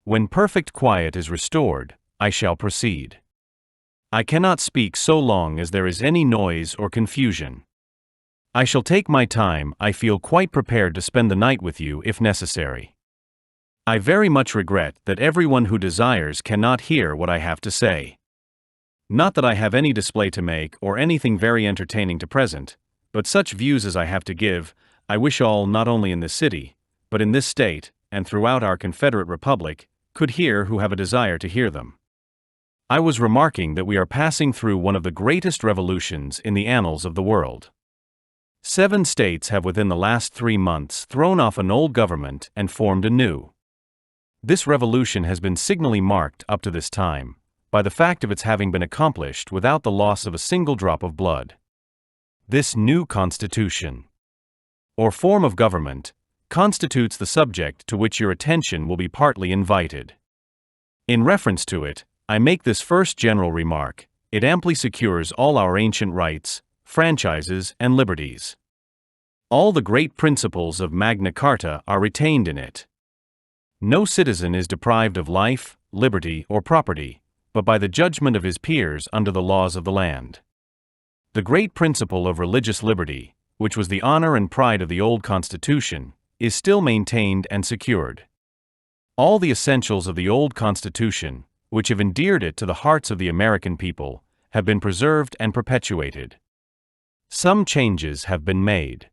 When perfect quiet is restored, I shall proceed. I cannot speak so long as there is any noise or confusion. I shall take my time. I feel quite prepared to spend the night with you if necessary. I very much regret that everyone who desires cannot hear what I have to say. Not that I have any display to make or anything very entertaining to present, but such views as I have to give, I wish all, not only in this city, but in this state, and throughout our Confederate Republic, could hear who have a desire to hear them. I was remarking that we are passing through one of the greatest revolutions in the annals of the world. 7 states have within the last 3 months thrown off an old government and formed a new. This revolution has been signally marked up to this time by the fact of its having been accomplished without the loss of a single drop of blood. This new constitution, or form of government, constitutes the subject to which your attention will be partly invited. In reference to it, I make this first general remark: it amply secures all our ancient rights, franchises, and liberties. All the great principles of Magna Carta are retained in it. No citizen is deprived of life, liberty, or property, but by the judgment of his peers under the laws of the land. The great principle of religious liberty, which was the honor and pride of the old Constitution, is still maintained and secured. All the essentials of the old Constitution, which have endeared it to the hearts of the American people, have been preserved and perpetuated. Some changes have been made.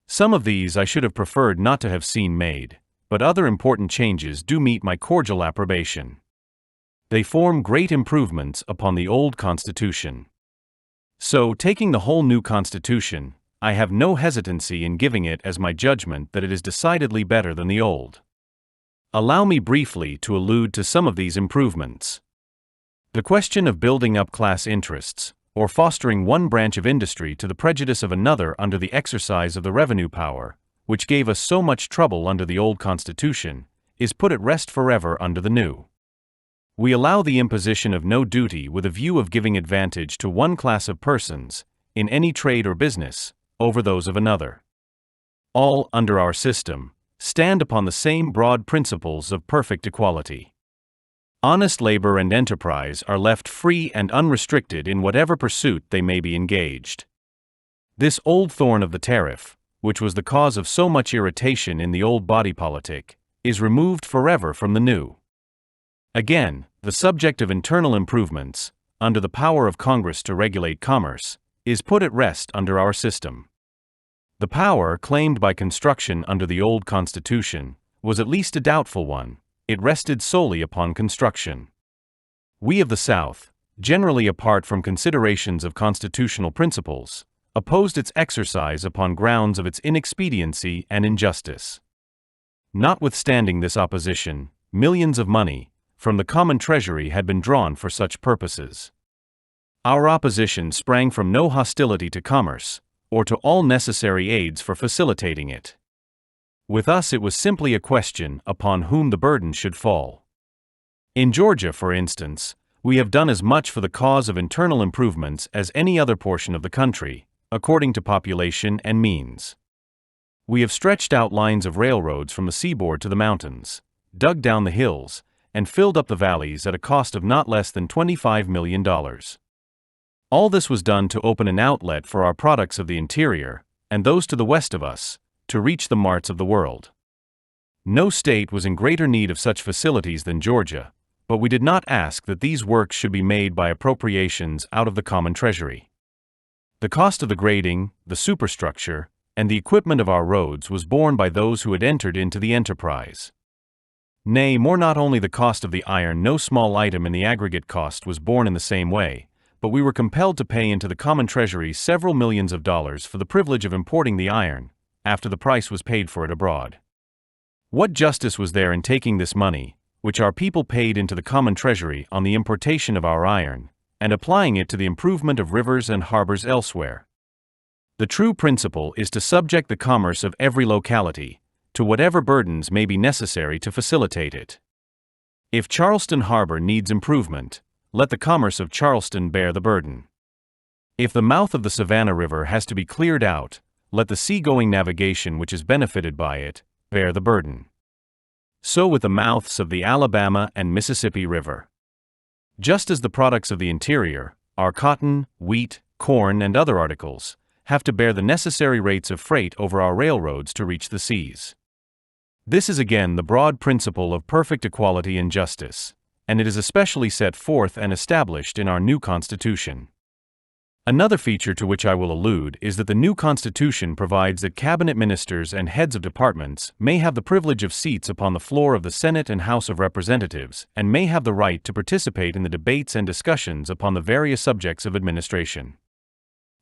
Some of these I should have preferred not to have seen made, but other important changes do meet my cordial approbation. They form great improvements upon the old Constitution. So, taking the whole new Constitution, I have no hesitancy in giving it as my judgment that it is decidedly better than the old. Allow me briefly to allude to some of these improvements. The question of building up class interests, or fostering one branch of industry to the prejudice of another under the exercise of the revenue power, which gave us so much trouble under the old Constitution, is put at rest forever under the new. We allow the imposition of no duty with a view of giving advantage to one class of persons, in any trade or business, over those of another. All, under our system, stand upon the same broad principles of perfect equality. Honest labor and enterprise are left free and unrestricted in whatever pursuit they may be engaged. This old thorn of the tariff, which was the cause of so much irritation in the old body politic, is removed forever from the new. Again, the subject of internal improvements, under the power of Congress to regulate commerce, is put at rest under our system. The power claimed by construction under the old Constitution was at least a doubtful one. It rested solely upon construction. We of the South, generally apart from considerations of constitutional principles, opposed its exercise upon grounds of its inexpediency and injustice. Notwithstanding this opposition, millions of money from the common treasury had been drawn for such purposes. Our opposition sprang from no hostility to commerce, or to all necessary aids for facilitating it. With us it was simply a question upon whom the burden should fall. In Georgia, for instance, we have done as much for the cause of internal improvements as any other portion of the country, according to population and means. We have stretched out lines of railroads from the seaboard to the mountains, dug down the hills, and filled up the valleys at a cost of not less than $25 million. All this was done to open an outlet for our products of the interior, and those to the west of us, to reach the marts of the world. No state was in greater need of such facilities than Georgia, but we did not ask that these works should be made by appropriations out of the common treasury. The cost of the grading, the superstructure, and the equipment of our roads was borne by those who had entered into the enterprise. Nay, more, not only the cost of the iron, no small item in the aggregate cost was borne in the same way, but we were compelled to pay into the common treasury several millions of dollars for the privilege of importing the iron, after the price was paid for it abroad. What justice was there in taking this money, which our people paid into the common treasury on the importation of our iron, and applying it to the improvement of rivers and harbors elsewhere? The true principle is to subject the commerce of every locality to whatever burdens may be necessary to facilitate it. If Charleston Harbor needs improvement, let the commerce of Charleston bear the burden. If the mouth of the Savannah River has to be cleared out, let the seagoing navigation which is benefited by it bear the burden. So with the mouths of the Alabama and Mississippi River. Just as the products of the interior, our cotton, wheat, corn, and other articles, have to bear the necessary rates of freight over our railroads to reach the seas. This is again the broad principle of perfect equality and justice, and it is especially set forth and established in our new Constitution. Another feature to which I will allude is that the new Constitution provides that cabinet ministers and heads of departments may have the privilege of seats upon the floor of the Senate and House of Representatives and may have the right to participate in the debates and discussions upon the various subjects of administration.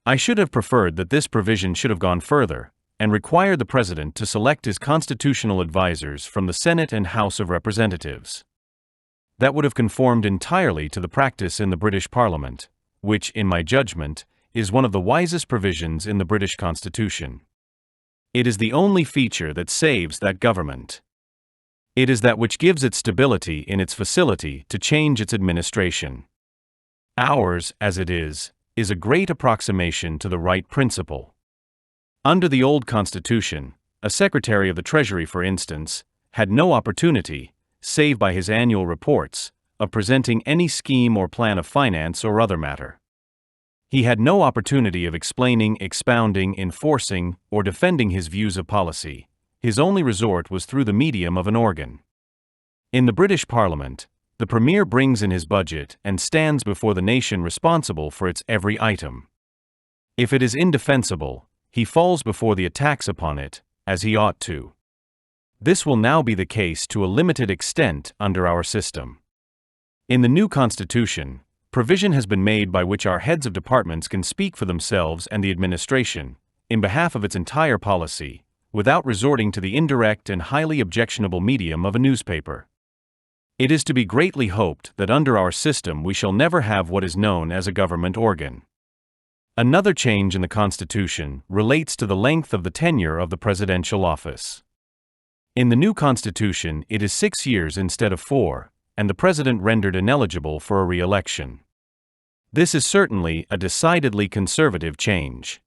I should have preferred that this provision should have gone further and required the President to select his constitutional advisers from the Senate and House of Representatives. That would have conformed entirely to the practice in the British Parliament, which, in my judgment, is one of the wisest provisions in the British Constitution. It is the only feature that saves that government. It is that which gives it stability in its facility to change its administration. Ours, as it is a great approximation to the right principle. Under the old Constitution, a Secretary of the Treasury, for instance, had no opportunity, save by his annual reports, of presenting any scheme or plan of finance or other matter. He had no opportunity of explaining, expounding, enforcing, or defending his views of policy. His only resort was through the medium of an organ. In the British Parliament, the Premier brings in his budget and stands before the nation responsible for its every item. If it is indefensible, he falls before the attacks upon it, as he ought to. This will now be the case to a limited extent under our system. In the new Constitution, provision has been made by which our heads of departments can speak for themselves and the administration, in behalf of its entire policy, without resorting to the indirect and highly objectionable medium of a newspaper. It is to be greatly hoped that under our system we shall never have what is known as a government organ. Another change in the Constitution relates to the length of the tenure of the presidential office. In the new Constitution, it is 6 years instead of 4, and the president rendered ineligible for a re-election. This is certainly a decidedly conservative change.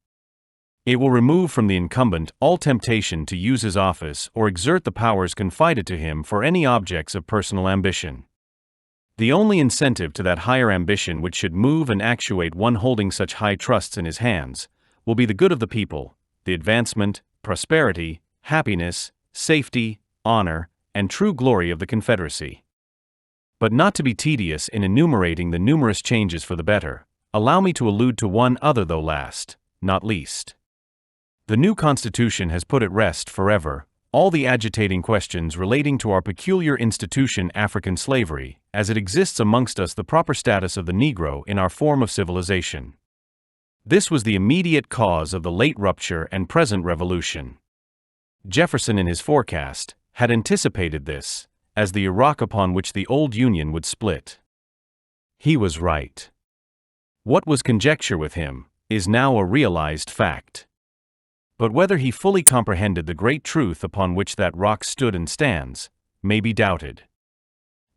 It will remove from the incumbent all temptation to use his office or exert the powers confided to him for any objects of personal ambition. The only incentive to that higher ambition which should move and actuate one holding such high trusts in his hands will be the good of the people, the advancement, prosperity, happiness, safety, honor, and true glory of the Confederacy. But not to be tedious in enumerating the numerous changes for the better, allow me to allude to one other, though last, not least. The new Constitution has put at rest forever all the agitating questions relating to our peculiar institution, African slavery, as it exists amongst us, the proper status of the Negro in our form of civilization. This was the immediate cause of the late rupture and present revolution. Jefferson, in his forecast, had anticipated this, as the rock upon which the old Union would split. He was right. What was conjecture with him is now a realized fact. But whether he fully comprehended the great truth upon which that rock stood and stands, may be doubted.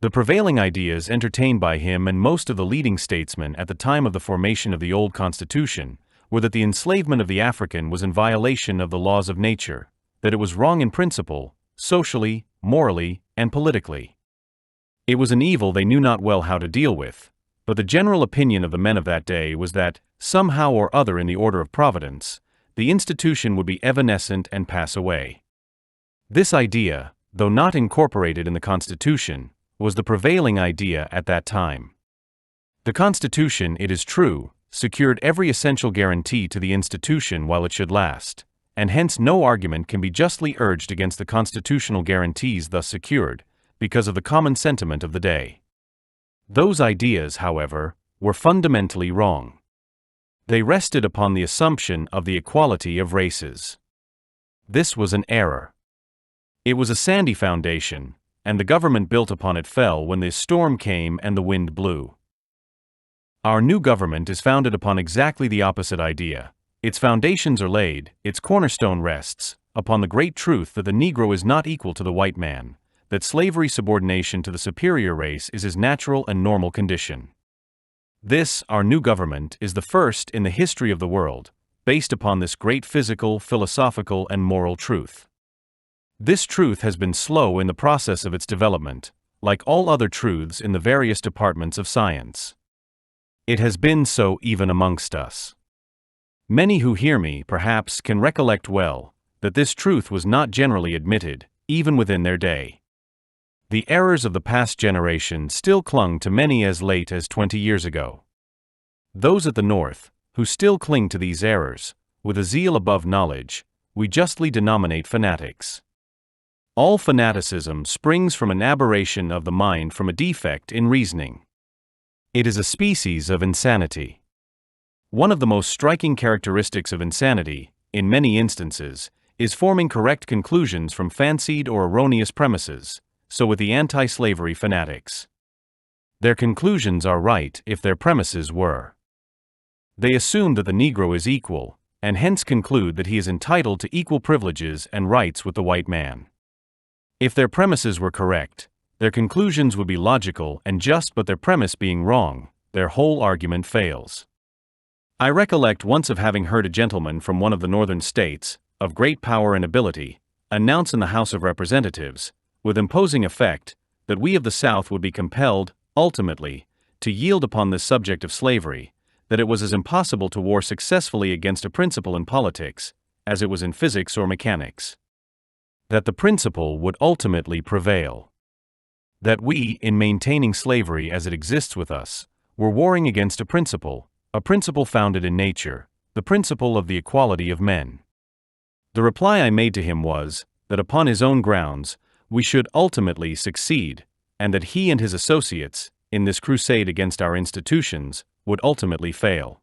The prevailing ideas entertained by him and most of the leading statesmen at the time of the formation of the old Constitution were that the enslavement of the African was in violation of the laws of nature, that it was wrong in principle, socially, morally, and politically. It was an evil they knew not well how to deal with, but the general opinion of the men of that day was that, somehow or other in the order of Providence, the institution would be evanescent and pass away. This idea, though not incorporated in the Constitution, was the prevailing idea at that time. The Constitution, it is true, secured every essential guarantee to the institution while it should last, and hence no argument can be justly urged against the constitutional guarantees thus secured, because of the common sentiment of the day. Those ideas, however, were fundamentally wrong. They rested upon the assumption of the equality of races. This was an error. It was a sandy foundation, and the government built upon it fell when the storm came and the wind blew. Our new government is founded upon exactly the opposite idea. Its foundations are laid, its cornerstone rests, upon the great truth that the Negro is not equal to the white man, that slavery subordination to the superior race is his natural and normal condition. This, our new government, is the first in the history of the world, based upon this great physical, philosophical, and moral truth. This truth has been slow in the process of its development, like all other truths in the various departments of science. It has been so even amongst us. Many who hear me, perhaps, can recollect well that this truth was not generally admitted, even within their day. The errors of the past generation still clung to many as late as 20 years ago. Those at the North, who still cling to these errors, with a zeal above knowledge, we justly denominate fanatics. All fanaticism springs from an aberration of the mind, from a defect in reasoning. It is a species of insanity. One of the most striking characteristics of insanity, in many instances, is forming correct conclusions from fancied or erroneous premises, so with the anti-slavery fanatics. Their conclusions are right if their premises were. They assume that the Negro is equal, and hence conclude that he is entitled to equal privileges and rights with the white man. If their premises were correct, their conclusions would be logical and just, but their premise being wrong, their whole argument fails. I recollect once of having heard a gentleman from one of the northern states, of great power and ability, announce in the House of Representatives, with imposing effect, that we of the South would be compelled, ultimately, to yield upon this subject of slavery, that it was as impossible to war successfully against a principle in politics, as it was in physics or mechanics. That the principle would ultimately prevail. That we, in maintaining slavery as it exists with us, were warring against a principle founded in nature, the principle of the equality of men. The reply I made to him was, that upon his own grounds, we should ultimately succeed, and that he and his associates, in this crusade against our institutions, would ultimately fail.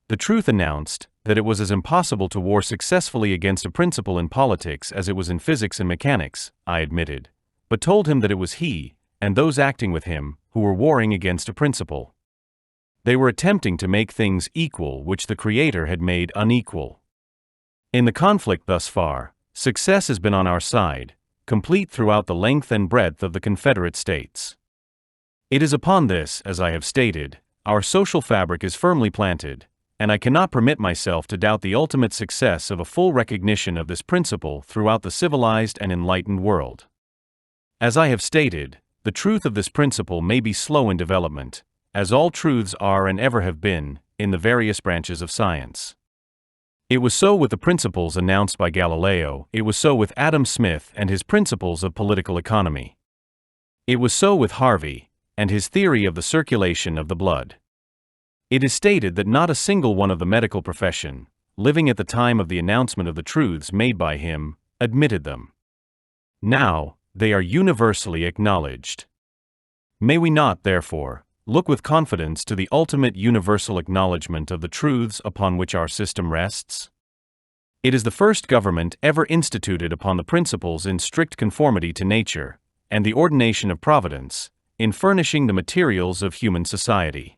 The truth announced that it was as impossible to war successfully against a principle in politics as it was in physics and mechanics, I admitted, but told him that it was he, and those acting with him, who were warring against a principle. They were attempting to make things equal which the Creator had made unequal. In the conflict thus far, success has been on our side, complete throughout the length and breadth of the Confederate States. It is upon this, as I have stated, our social fabric is firmly planted, and I cannot permit myself to doubt the ultimate success of a full recognition of this principle throughout the civilized and enlightened world. As I have stated, the truth of this principle may be slow in development, as all truths are and ever have been, in the various branches of science. It was so with the principles announced by Galileo, it was so with Adam Smith and his principles of political economy. It was so with Harvey, and his theory of the circulation of the blood. It is stated that not a single one of the medical profession, living at the time of the announcement of the truths made by him, admitted them. Now, they are universally acknowledged. May we not, therefore, look with confidence to the ultimate universal acknowledgement of the truths upon which our system rests? It is the first government ever instituted upon the principles in strict conformity to nature, and the ordination of Providence, in furnishing the materials of human society.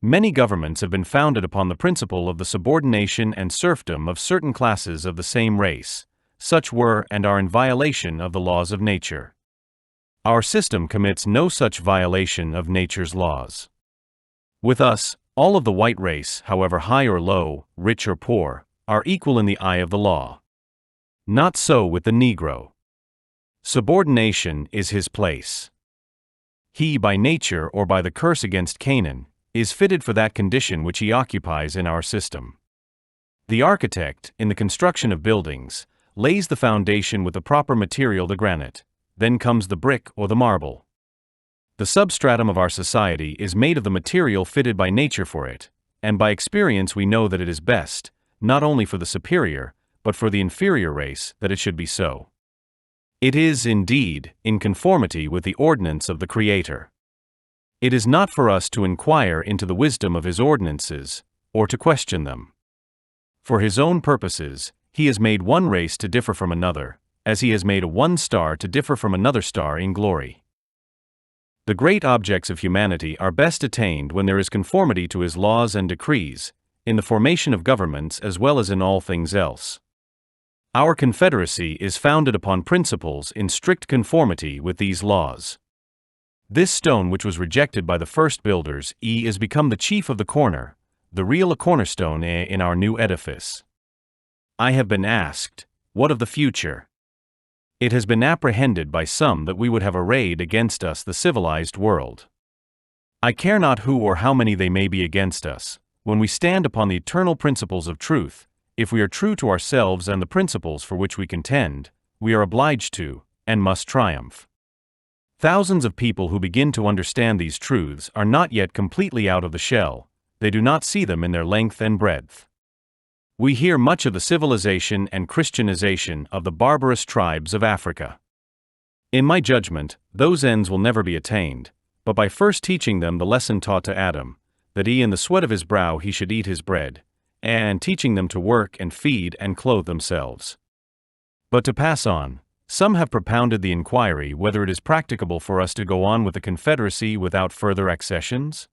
Many governments have been founded upon the principle of the subordination and serfdom of certain classes of the same race. Such were and are in violation of the laws of nature. Our system commits no such violation of nature's laws. With us, all of the white race, however high or low, rich or poor, are equal in the eye of the law. Not so with the Negro. Subordination is his place. He, by nature or by the curse against Canaan, is fitted for that condition which he occupies in our system. The architect, in the construction of buildings, lays the foundation with the proper material, the granite, then comes the brick or the marble. The substratum of our society is made of the material fitted by nature for it, and by experience we know that it is best, not only for the superior, but for the inferior race, that it should be so. It is, indeed, in conformity with the ordinance of the Creator. It is not for us to inquire into the wisdom of His ordinances, or to question them. For His own purposes, He has made one race to differ from another, as He has made one star to differ from another star in glory. The great objects of humanity are best attained when there is conformity to His laws and decrees, in the formation of governments as well as in all things else. Our Confederacy is founded upon principles in strict conformity with these laws. This stone, which was rejected by the first builders, is become the chief of the corner, the real cornerstone in our new edifice. I have been asked, what of the future? It has been apprehended by some that we would have arrayed against us the civilized world. I care not who or how many they may be against us, when we stand upon the eternal principles of truth. If we are true to ourselves and the principles for which we contend, we are obliged to, and must triumph. Thousands of people who begin to understand these truths are not yet completely out of the shell. They do not see them in their length and breadth. We hear much of the civilization and Christianization of the barbarous tribes of Africa. In my judgment, those ends will never be attained, but by first teaching them the lesson taught to Adam, that in the sweat of his brow he should eat his bread, and teaching them to work and feed and clothe themselves. But to pass on, some have propounded the inquiry whether it is practicable for us to go on with the Confederacy without further accessions?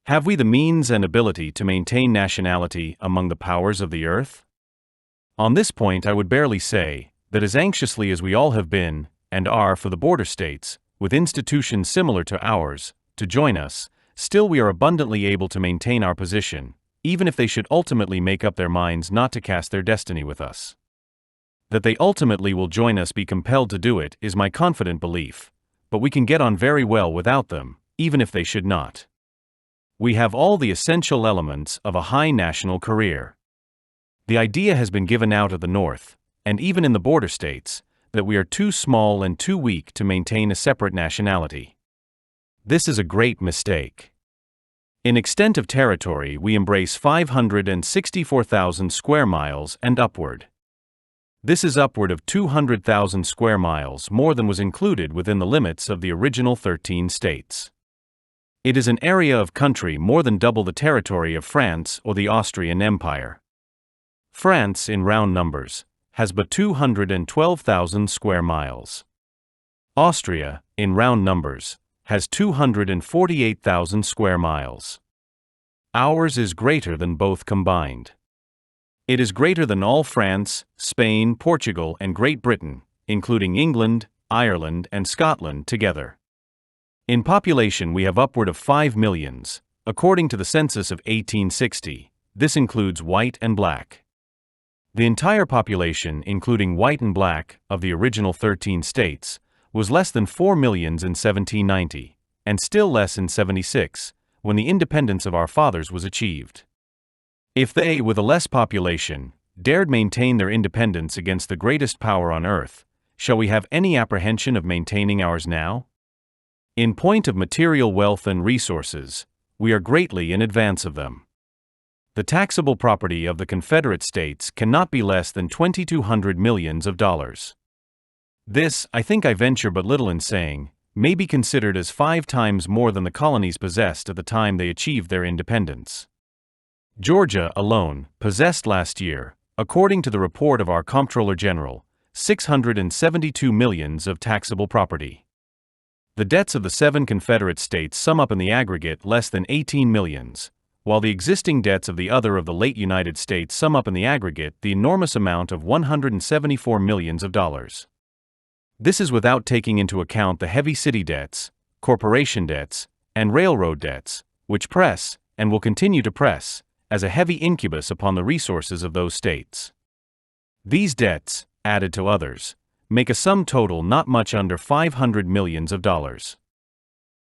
Have we the means and ability to maintain nationality among the powers of the earth? On this point I would barely say that as anxiously as we all have been, and are for the border states, with institutions similar to ours, to join us, still we are abundantly able to maintain our position, even if they should ultimately make up their minds not to cast their destiny with us. That they ultimately will join us, be compelled to do it, is my confident belief, but we can get on very well without them, even if they should not. We have all the essential elements of a high national career. The idea has been given out at the North, and even in the border states, that we are too small and too weak to maintain a separate nationality. This is a great mistake. In extent of territory, we embrace 564,000 square miles and upward. This is upward of 200,000 square miles more than was included within the limits of the original 13 states. It is an area of country more than double the territory of France or the Austrian Empire. France, in round numbers, has but 212,000 square miles. Austria, in round numbers, has 248,000 square miles. Ours is greater than both combined. It is greater than all France, Spain, Portugal, and Great Britain, including England, Ireland, and Scotland together. In population we have upward of 5 millions, according to the census of 1860. This includes white and black. The entire population, including white and black, of the original 13 states, was less than 4 millions in 1790, and still less in 76, when the independence of our fathers was achieved. If they, with a less population, dared maintain their independence against the greatest power on earth, shall we have any apprehension of maintaining ours now? In point of material wealth and resources, we are greatly in advance of them. The taxable property of the Confederate States cannot be less than $2,200 millions. This, I think I venture but little in saying, may be considered as 5 times more than the colonies possessed at the time they achieved their independence. Georgia alone possessed last year, according to the report of our Comptroller General, 672 millions of taxable property. The debts of the 7 Confederate states sum up in the aggregate less than 18 millions, while the existing debts of the other of the late United States sum up in the aggregate the enormous amount of $174 millions. This is without taking into account the heavy city debts, corporation debts, and railroad debts, which press, and will continue to press, as a heavy incubus upon the resources of those states. These debts, added to others, make a sum total not much under $500 millions.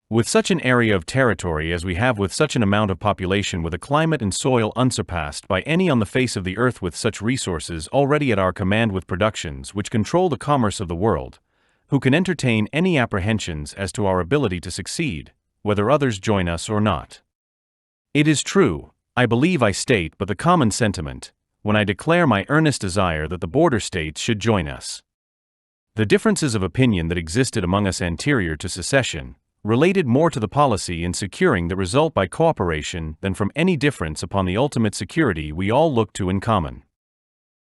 With such an area of territory as we have, with such an amount of population, with a climate and soil unsurpassed by any on the face of the earth, with such resources already at our command, with productions which control the commerce of the world, who can entertain any apprehensions as to our ability to succeed, whether others join us or not? It is true, I believe I state but the common sentiment, when I declare my earnest desire that the border states should join us. The differences of opinion that existed among us anterior to secession related more to the policy in securing the result by cooperation than from any difference upon the ultimate security we all look to in common.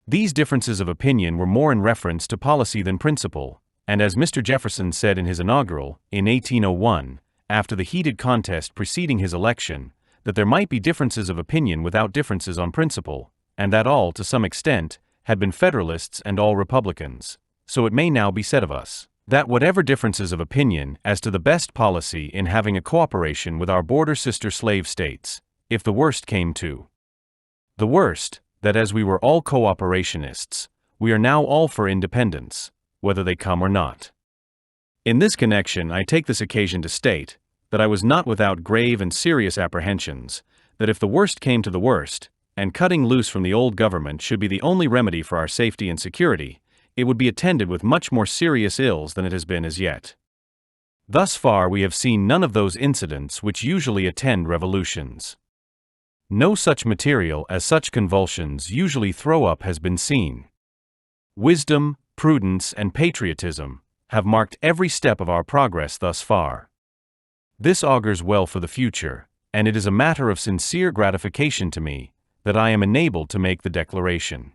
These differences of opinion were more in reference to policy than principle, and as Mr. Jefferson said in his inaugural, in 1801, after the heated contest preceding his election, that there might be differences of opinion without differences on principle, and that all, to some extent, had been Federalists and all Republicans. So it may now be said of us, that whatever differences of opinion as to the best policy in having a cooperation with our border sister slave states, if the worst came to the worst, that as we were all cooperationists, we are now all for independence, whether they come or not. In this connection, I take this occasion to state that I was not without grave and serious apprehensions, that if the worst came to the worst, and cutting loose from the old government should be the only remedy for our safety and security, it would be attended with much more serious ills than it has been as yet. Thus far we have seen none of those incidents which usually attend revolutions. No such material as such convulsions usually throw up has been seen. Wisdom, prudence, and patriotism have marked every step of our progress thus far. This augurs well for the future, and it is a matter of sincere gratification to me that I am enabled to make the declaration.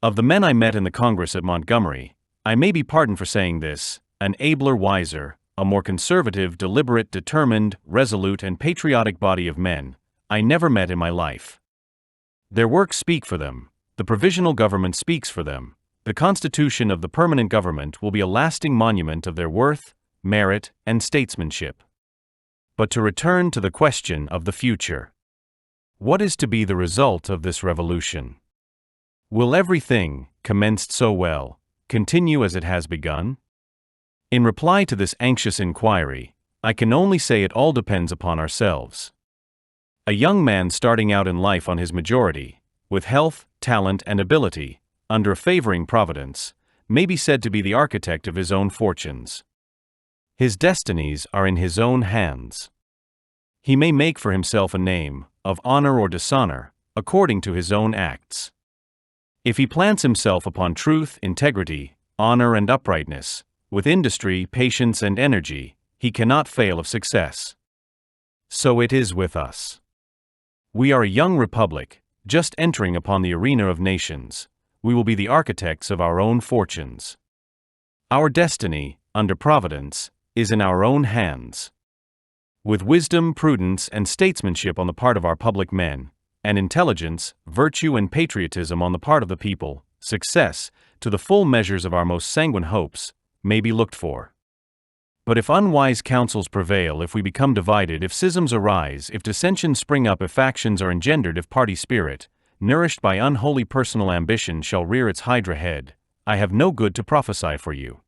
Of the men I met in the Congress at Montgomery, I may be pardoned for saying this: an abler, wiser, a more conservative, deliberate, determined, resolute, and patriotic body of men I never met in my life. Their works speak for them, the provisional government speaks for them, the constitution of the permanent government will be a lasting monument of their worth, merit, and statesmanship. But to return to the question of the future. What is to be the result of this revolution? Will everything, commenced so well, continue as it has begun? In reply to this anxious inquiry, I can only say it all depends upon ourselves. A young man starting out in life on his majority, with health, talent, and ability, under a favoring providence, may be said to be the architect of his own fortunes. His destinies are in his own hands. He may make for himself a name, of honor or dishonor, according to his own acts. If he plants himself upon truth, integrity, honor, and uprightness, with industry, patience, and energy, he cannot fail of success. So it is with us. We are a young republic, just entering upon the arena of nations. We will be the architects of our own fortunes. Our destiny, under Providence, is in our own hands. With wisdom, prudence, and statesmanship on the part of our public men, and intelligence, virtue, and patriotism on the part of the people, success, to the full measures of our most sanguine hopes, may be looked for. But if unwise counsels prevail, if we become divided, if schisms arise, if dissensions spring up, if factions are engendered, if party spirit, nourished by unholy personal ambition, shall rear its hydra head, I have no good to prophesy for you.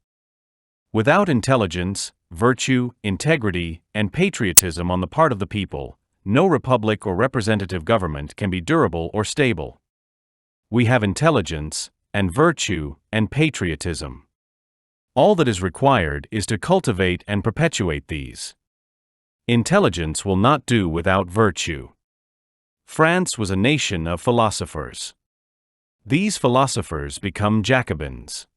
Without intelligence, virtue, integrity, and patriotism on the part of the people, no republic or representative government can be durable or stable. We have intelligence, and virtue, and patriotism. All that is required is to cultivate and perpetuate these. Intelligence will not do without virtue. France was a nation of philosophers. These philosophers become Jacobins.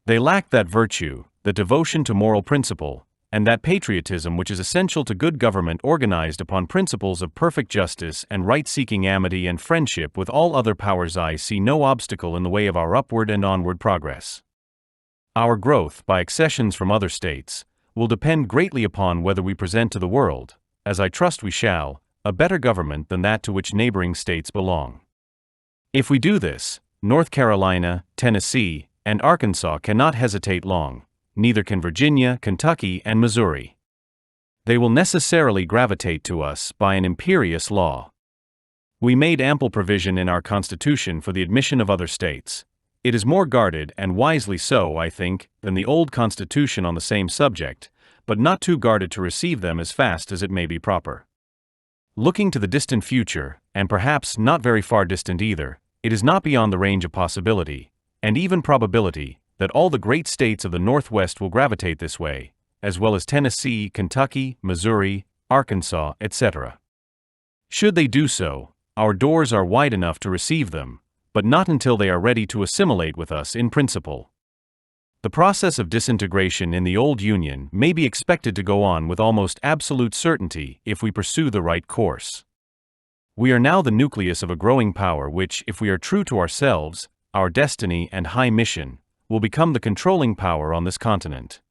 They lack that virtue, the devotion to moral principle, and that patriotism which is essential to good government organized upon principles of perfect justice and right-seeking amity and friendship with all other powers. I see no obstacle in the way of our upward and onward progress. Our growth, by accessions from other states, will depend greatly upon whether we present to the world, as I trust we shall, a better government than that to which neighboring states belong. If we do this, North Carolina, Tennessee, and Arkansas cannot hesitate long, neither can Virginia, Kentucky, and Missouri. They will necessarily gravitate to us by an imperious law. We made ample provision in our Constitution for the admission of other states. It is more guarded, and wisely so, I think, than the old Constitution on the same subject, but not too guarded to receive them as fast as it may be proper. Looking to the distant future, and perhaps not very far distant either, it is not beyond the range of possibility, and even probability, that all the great states of the Northwest will gravitate this way, as well as Tennessee, Kentucky, Missouri, Arkansas, etc. Should they do so, our doors are wide enough to receive them, but not until they are ready to assimilate with us in principle. The process of disintegration in the old Union may be expected to go on with almost absolute certainty if we pursue the right course. We are now the nucleus of a growing power which, if we are true to ourselves, our destiny and high mission, will become the controlling power on this continent.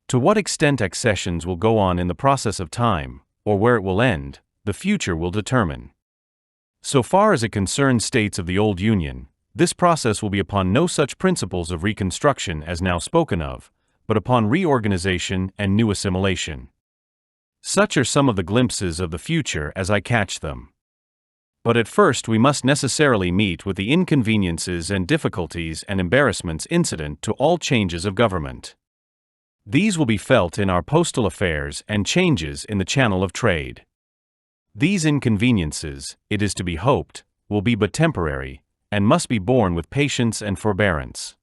To what extent accessions will go on in the process of time, or where it will end, the future will determine. So far as it concerns states of the old Union, this process will be upon no such principles of reconstruction as now spoken of, but upon reorganization and new assimilation. Such are some of the glimpses of the future as I catch them. But at first we must necessarily meet with the inconveniences and difficulties and embarrassments incident to all changes of government. These will be felt in our postal affairs and changes in the channel of trade. These inconveniences, it is to be hoped, will be but temporary, and must be borne with patience and forbearance.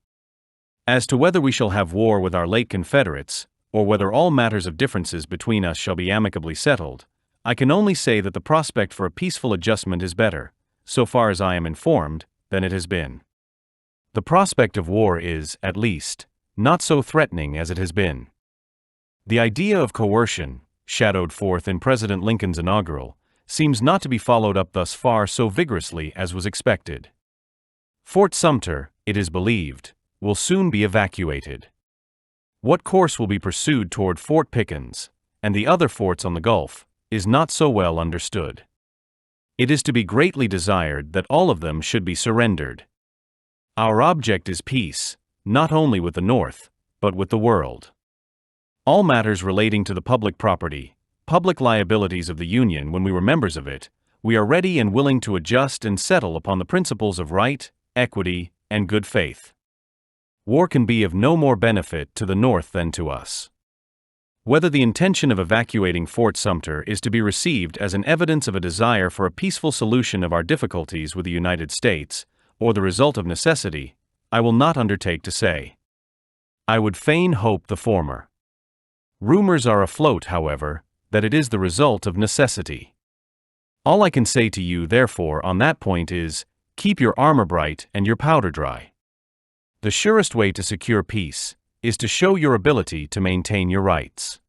As to whether we shall have war with our late Confederates, or whether all matters of differences between us shall be amicably settled, I can only say that the prospect for a peaceful adjustment is better, so far as I am informed, than it has been. The prospect of war is, at least, not so threatening as it has been. The idea of coercion, shadowed forth in President Lincoln's inaugural, seems not to be followed up thus far so vigorously as was expected. Fort Sumter, it is believed, will soon be evacuated. What course will be pursued toward Fort Pickens, and the other forts on the Gulf, is not so well understood. It is to be greatly desired that all of them should be surrendered. Our object is peace, not only with the North, but with the world. All matters relating to the public property, public liabilities of the Union when we were members of it, we are ready and willing to adjust and settle upon the principles of right, equity, and good faith. War can be of no more benefit to the North than to us. Whether the intention of evacuating Fort Sumter is to be received as an evidence of a desire for a peaceful solution of our difficulties with the United States, or the result of necessity, I will not undertake to say. I would fain hope the former. Rumors are afloat, however, that it is the result of necessity. All I can say to you, therefore, on that point is, keep your armor bright and your powder dry. The surest way to secure peace is to show your ability to maintain your rights.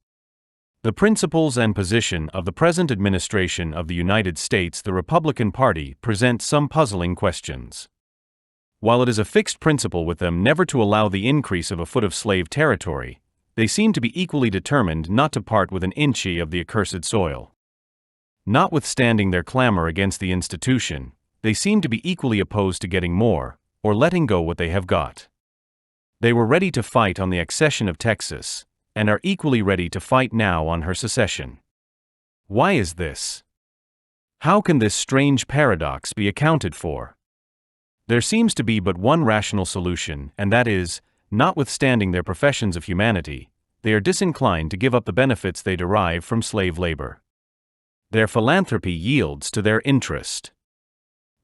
The principles and position of the present administration of the United States, the Republican Party, present some puzzling questions. While it is a fixed principle with them never to allow the increase of a foot of slave territory, they seem to be equally determined not to part with an inch of the accursed soil. Notwithstanding their clamor against the institution, they seem to be equally opposed to getting more, or letting go what they have got. They were ready to fight on the accession of Texas, and are equally ready to fight now on her secession. Why is this? How can this strange paradox be accounted for? There seems to be but one rational solution, and that is, notwithstanding their professions of humanity, they are disinclined to give up the benefits they derive from slave labor. Their philanthropy yields to their interest.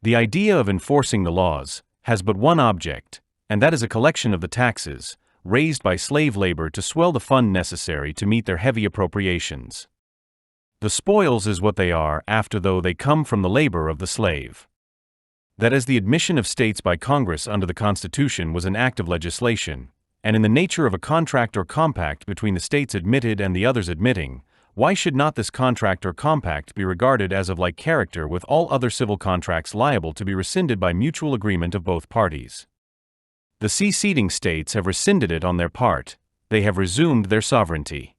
The idea of enforcing the laws has but one object, and that is a collection of the taxes raised by slave labor to swell the fund necessary to meet their heavy appropriations. The spoils is what they are after though they come from the labor of the slave. That as the admission of states by Congress under the Constitution was an act of legislation, and in the nature of a contract or compact between the states admitted and the others admitting, why should not this contract or compact be regarded as of like character with all other civil contracts liable to be rescinded by mutual agreement of both parties? The seceding states have rescinded it on their part, they have resumed their sovereignty.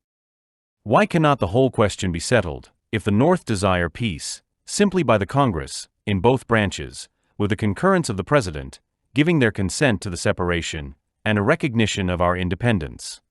Why cannot the whole question be settled, if the North desire peace, simply by the Congress, in both branches, with the concurrence of the President, giving their consent to the separation, and a recognition of our independence?